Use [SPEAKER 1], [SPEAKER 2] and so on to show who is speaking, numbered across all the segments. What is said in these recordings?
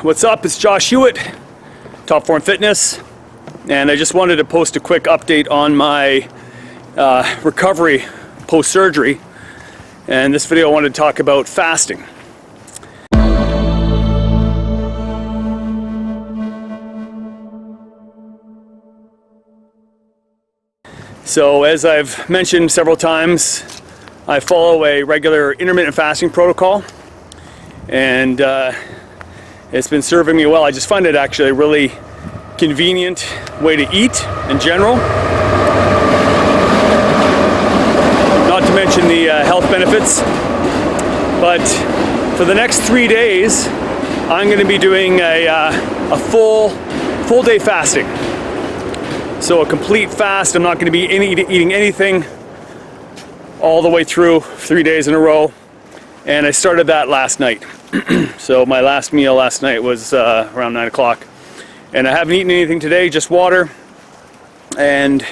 [SPEAKER 1] What's up? It's Josh Hewitt, Top Form Fitness, and I just wanted to post a quick update on my recovery post-surgery. And this video I wanted to talk about fasting. So as I've mentioned several times, I follow a regular intermittent fasting protocol, and it's been serving me well. I just find it actually a really convenient way to eat in general. Not to mention the health benefits. But for the next 3 days, I'm going to be doing a full day fasting. So a complete fast. I'm not going to be eating anything all the way through 3 days in a row. And I started that last night. So my last meal last night was around 9 o'clock. And I haven't eaten anything today, just water. And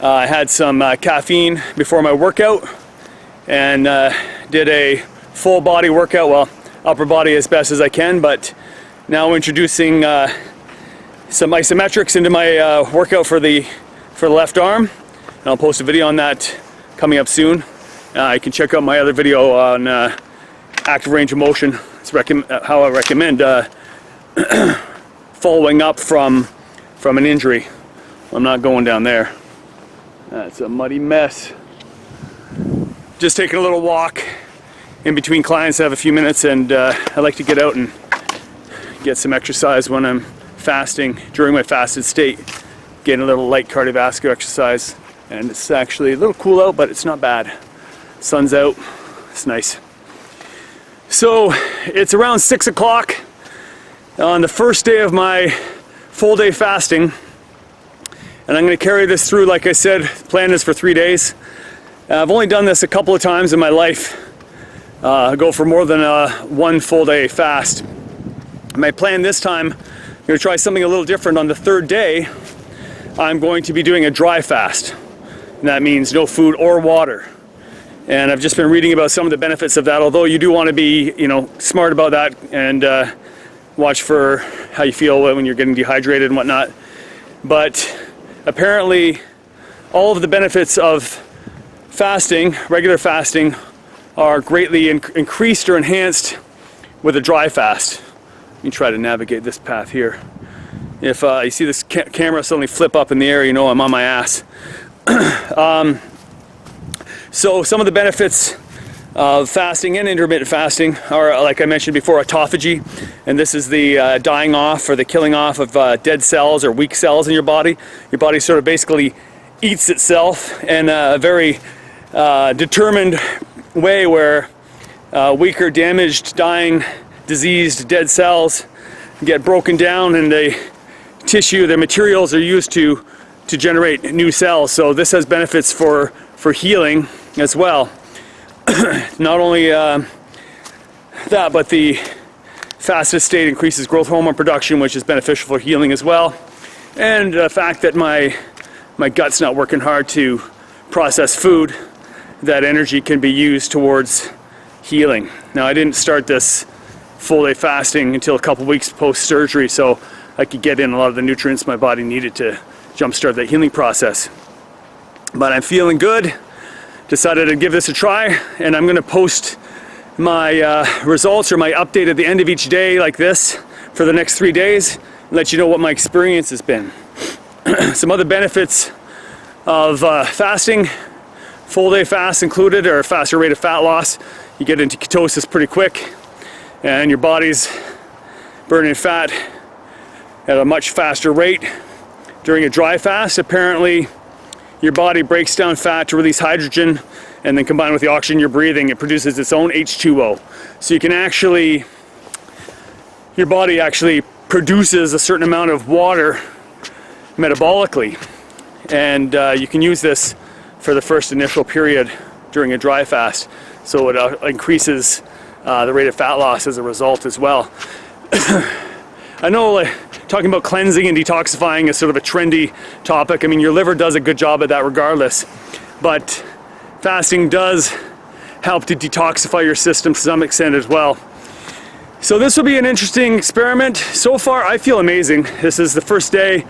[SPEAKER 1] I had some caffeine before my workout. And did a full body workout, well, upper body as best as I can. But now introducing some isometrics into my workout for the left arm. And I'll post a video on that coming up soon. You can check out my other video on active range of motion. It's how I recommend following up from an injury. I'm not going down there. That's a muddy mess. Just taking a little walk in between clients. I have a few minutes, and I like to get out and get some exercise when I'm fasting, during my fasted state. Getting a little light cardiovascular exercise, and it's actually a little cool out, but it's not bad. Sun's out, it's nice. So it's around 6 o'clock on the first day of my full day fasting, and I'm going to carry this through. Like I said, the plan is for 3 days. I've only done this a couple of times in my life. Go for more than one full day fast. My plan this time, I'm going to try something a little different. On the third day, I'm going to be doing a dry fast, and that means no food or water. And I've just been reading about some of the benefits of that, although you do want to be, smart about that and watch for how you feel when you're getting dehydrated and whatnot. But apparently all of the benefits of fasting, regular fasting, are greatly increased or enhanced with a dry fast. Let me try to navigate this path here. If you see this camera suddenly flip up in the air, you know I'm on my ass. So some of the benefits of fasting and intermittent fasting are, like I mentioned before, autophagy. And this is the dying off or the killing off of dead cells or weak cells in your body. Your body sort of basically eats itself in a very determined way, where weaker, damaged, dying, diseased, dead cells get broken down, and the tissue, the materials are used to generate new cells. So this has benefits for healing as well. Not only that, but the fasted state increases growth hormone production, which is beneficial for healing as well. And the fact that my gut's not working hard to process food, that energy can be used towards healing. Now, I didn't start this full day fasting until a couple weeks post-surgery, so I could get in a lot of the nutrients my body needed to jumpstart that healing process. But I'm feeling good. Decided to give this a try, and I'm going to post my results or my update at the end of each day like this for the next 3 days, and let you know what my experience has been. Some other benefits of fasting, full day fast included, or a faster rate of fat loss. You get into ketosis pretty quick, and your body's burning fat at a much faster rate. During a dry fast, apparently your body breaks down fat to release hydrogen, and then combined with the oxygen you're breathing, it produces its own H2O. So you can your body actually produces a certain amount of water metabolically, and you can use this for the first initial period during a dry fast. So it increases the rate of fat loss as a result as well. I know talking about cleansing and detoxifying is sort of a trendy topic. I mean, your liver does a good job at that regardless, but fasting does help to detoxify your system to some extent as well. So this will be an interesting experiment. So far, I feel amazing. This is the first day.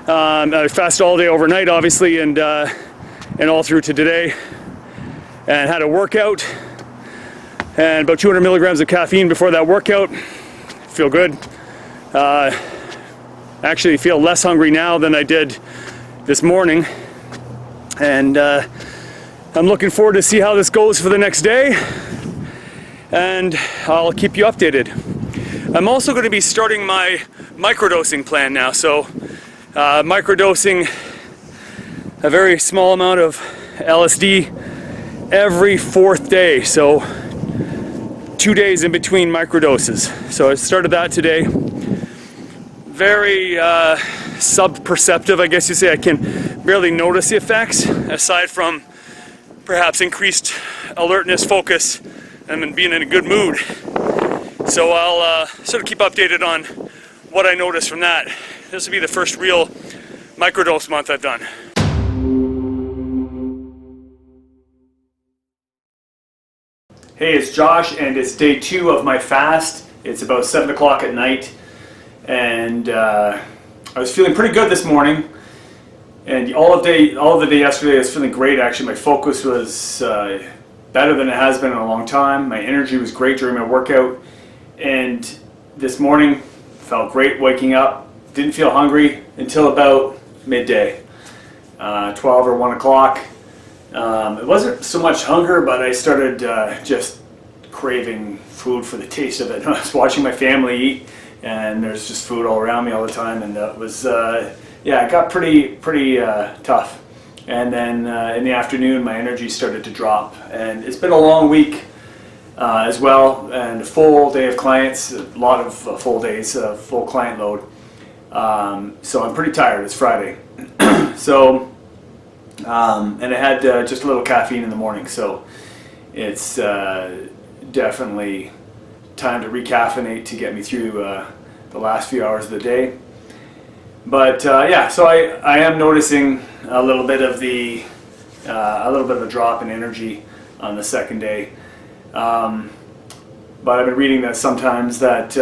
[SPEAKER 1] I fasted all day overnight, obviously, and all through to today, and had a workout, and about 200 milligrams of caffeine before that workout. Feel good. Actually feel less hungry now than I did this morning, and I'm looking forward to see how this goes for the next day, and I'll keep you updated. I'm also going to be starting my microdosing plan now. So microdosing a very small amount of LSD every 4th day, so 2 days in between microdoses. So I started that today. Very sub-perceptive, I guess you say. I can barely notice the effects, aside from perhaps increased alertness, focus, and being in a good mood. So I'll sort of keep updated on what I notice from that. This will be the first real microdose month I've done. Hey, it's Josh, and it's day 2 of my fast. It's about 7 o'clock at night, and I was feeling pretty good this morning. And all of the day yesterday I was feeling great. Actually, my focus was better than it has been in a long time. My energy was great during my workout, and this morning felt great waking up. Didn't feel hungry until about midday, 12 or 1 o'clock. It wasn't so much hunger, but I started just craving food for the taste of it. I was watching my family eat, and there's just food all around me all the time, and it was yeah, it got pretty tough. And then in the afternoon, my energy started to drop, and it's been a long week as well, and a full day of clients, a lot of full days, full client load. So I'm pretty tired. It's Friday. So, and I had just a little caffeine in the morning, so it's definitely time to recaffeinate to get me through the last few hours of the day. But yeah, so I am noticing a little bit of a drop in energy on the second day. But I've been reading that sometimes that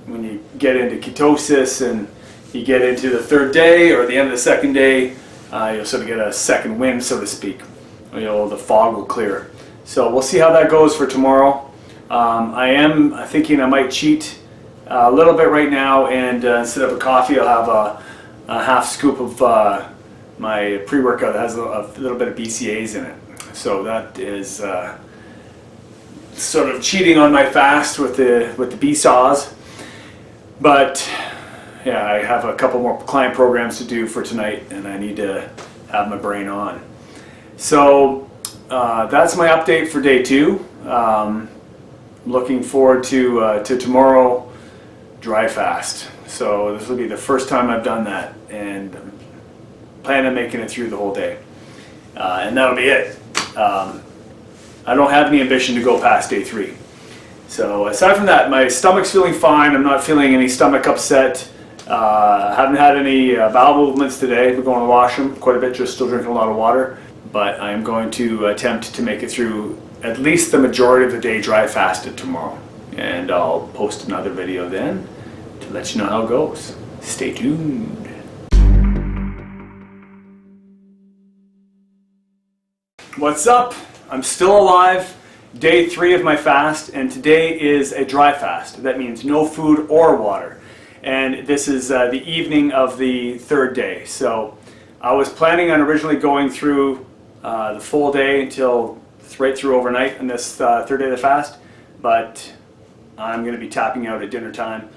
[SPEAKER 1] when you get into ketosis and you get into the 3rd day or the end of the 2nd day, you'll sort of get a second wind, so to speak. You know, the fog will clear. So we'll see how that goes for tomorrow. I am thinking I might cheat a little bit right now, and instead of a coffee, I'll have a half scoop of my pre-workout that has a little bit of BCAAs in it. So that is sort of cheating on my fast with the BSAAs. But yeah, I have a couple more client programs to do for tonight, and I need to have my brain on. So that's my update for day 2. Looking forward to tomorrow, dry fast. So this will be the first time I've done that, and I'm planning on making it through the whole day. And that'll be it. I don't have any ambition to go past day 3. So aside from that, my stomach's feeling fine. I'm not feeling any stomach upset. Haven't had any bowel movements today. We're going to the washroom quite a bit, just still drinking a lot of water. But I'm going to attempt to make it through at least the majority of the day dry fasted tomorrow. And I'll post another video then to let you know how it goes. Stay tuned. What's up? I'm still alive. Day 3 of my fast, and today is a dry fast. That means no food or water. And this is the evening of the 3rd day. So I was planning on originally going through the full day until right through overnight on this 3rd day of the fast, but I'm going to be tapping out at dinner time.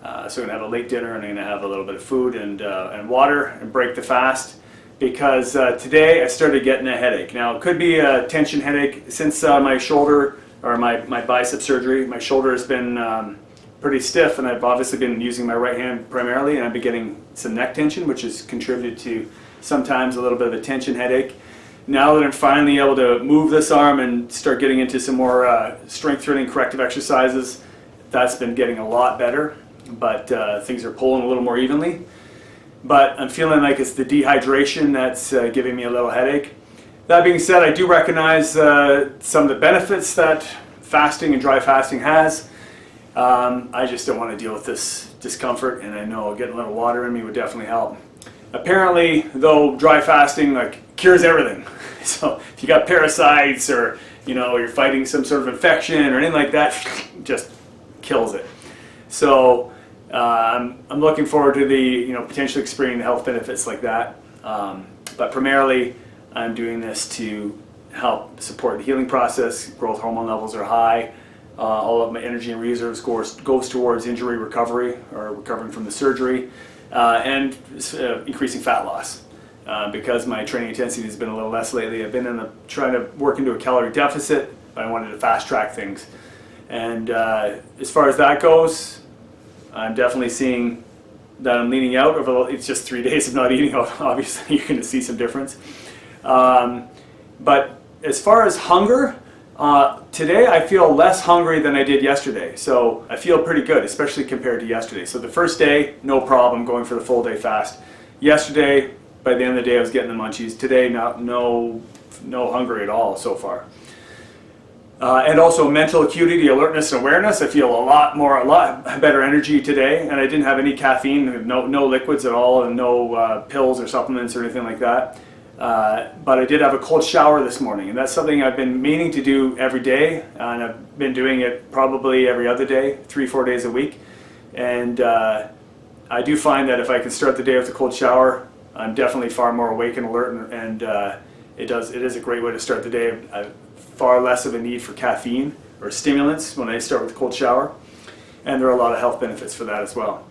[SPEAKER 1] So I'm going to have a late dinner, and I'm going to have a little bit of food and water and break the fast, because today I started getting a headache. Now, it could be a tension headache. Since my shoulder, or my bicep surgery, my shoulder has been pretty stiff, and I've obviously been using my right hand primarily, and I've been getting some neck tension, which has contributed to sometimes a little bit of a tension headache. Now that I'm finally able to move this arm and start getting into some more strength-training corrective exercises, that's been getting a lot better, but things are pulling a little more evenly. But I'm feeling like it's the dehydration that's giving me a little headache. That being said, I do recognize some of the benefits that fasting and dry fasting has, I just don't want to deal with this discomfort, and I know getting a little water in me would definitely help. Apparently, though, dry fasting cures everything. So if you got parasites, or you're fighting some sort of infection or anything like that, just kills it. So I'm looking forward to the potentially experiencing the health benefits like that. But primarily, I'm doing this to help support the healing process. Growth hormone levels are high. All of my energy and reserves goes towards injury recovery, or recovering from the surgery, and increasing fat loss. Because my training intensity has been a little less lately, I've been trying to work into a calorie deficit, but I wanted to fast track things. And as far as that goes, I'm definitely seeing that I'm leaning out. It's just 3 days of not eating. Obviously, you're going to see some difference. But as far as hunger, today I feel less hungry than I did yesterday. So I feel pretty good, especially compared to yesterday. So the first day, no problem going for the full day fast. Yesterday, by the end of the day, I was getting the munchies. Today, no hunger at all so far. And also mental acuity, alertness, and awareness. I feel a lot better energy today, and I didn't have any caffeine, no liquids at all, and no pills or supplements or anything like that. But I did have a cold shower this morning, and that's something I've been meaning to do every day, and I've been doing it probably every other day, 3-4 days a week. And I do find that if I can start the day with a cold shower, I'm definitely far more awake and alert, and it is a great way to start the day. Far less of a need for caffeine or stimulants when I start with a cold shower, and there are a lot of health benefits for that as well.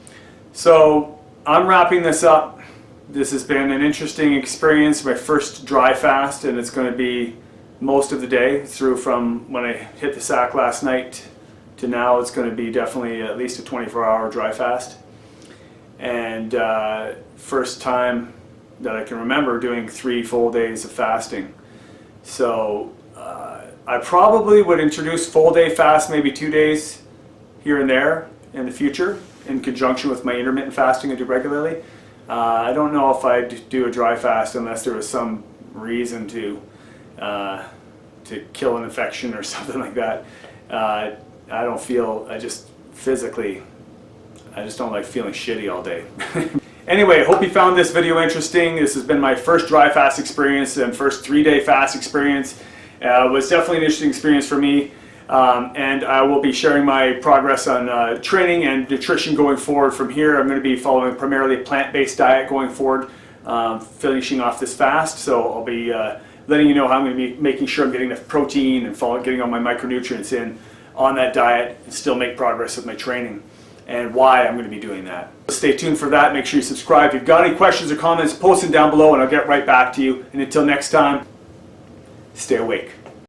[SPEAKER 1] So I'm wrapping this up. This has been an interesting experience, my first dry fast, and it's going to be most of the day through from when I hit the sack last night to now. It's going to be definitely at least a 24-hour dry fast, and first time that I can remember doing 3 full days of fasting. So I probably would introduce full day fast, maybe 2 days here and there in the future, in conjunction with my intermittent fasting I do regularly. I don't know if I'd do a dry fast unless there was some reason to kill an infection or something like that. I just don't like feeling shitty all day. Anyway, I hope you found this video interesting. This has been my first dry fast experience and first 3-day fast experience. It was definitely an interesting experience for me, and I will be sharing my progress on training and nutrition going forward from here. I'm going to be following primarily a plant-based diet going forward, finishing off this fast. So I'll be letting you know how I'm going to be making sure I'm getting enough protein and getting all my micronutrients in on that diet and still make progress with my training, and why I'm going to be doing that. Stay tuned for that. Make sure you subscribe. If you've got any questions or comments, post them down below and I'll get right back to you. And until next time, stay awake.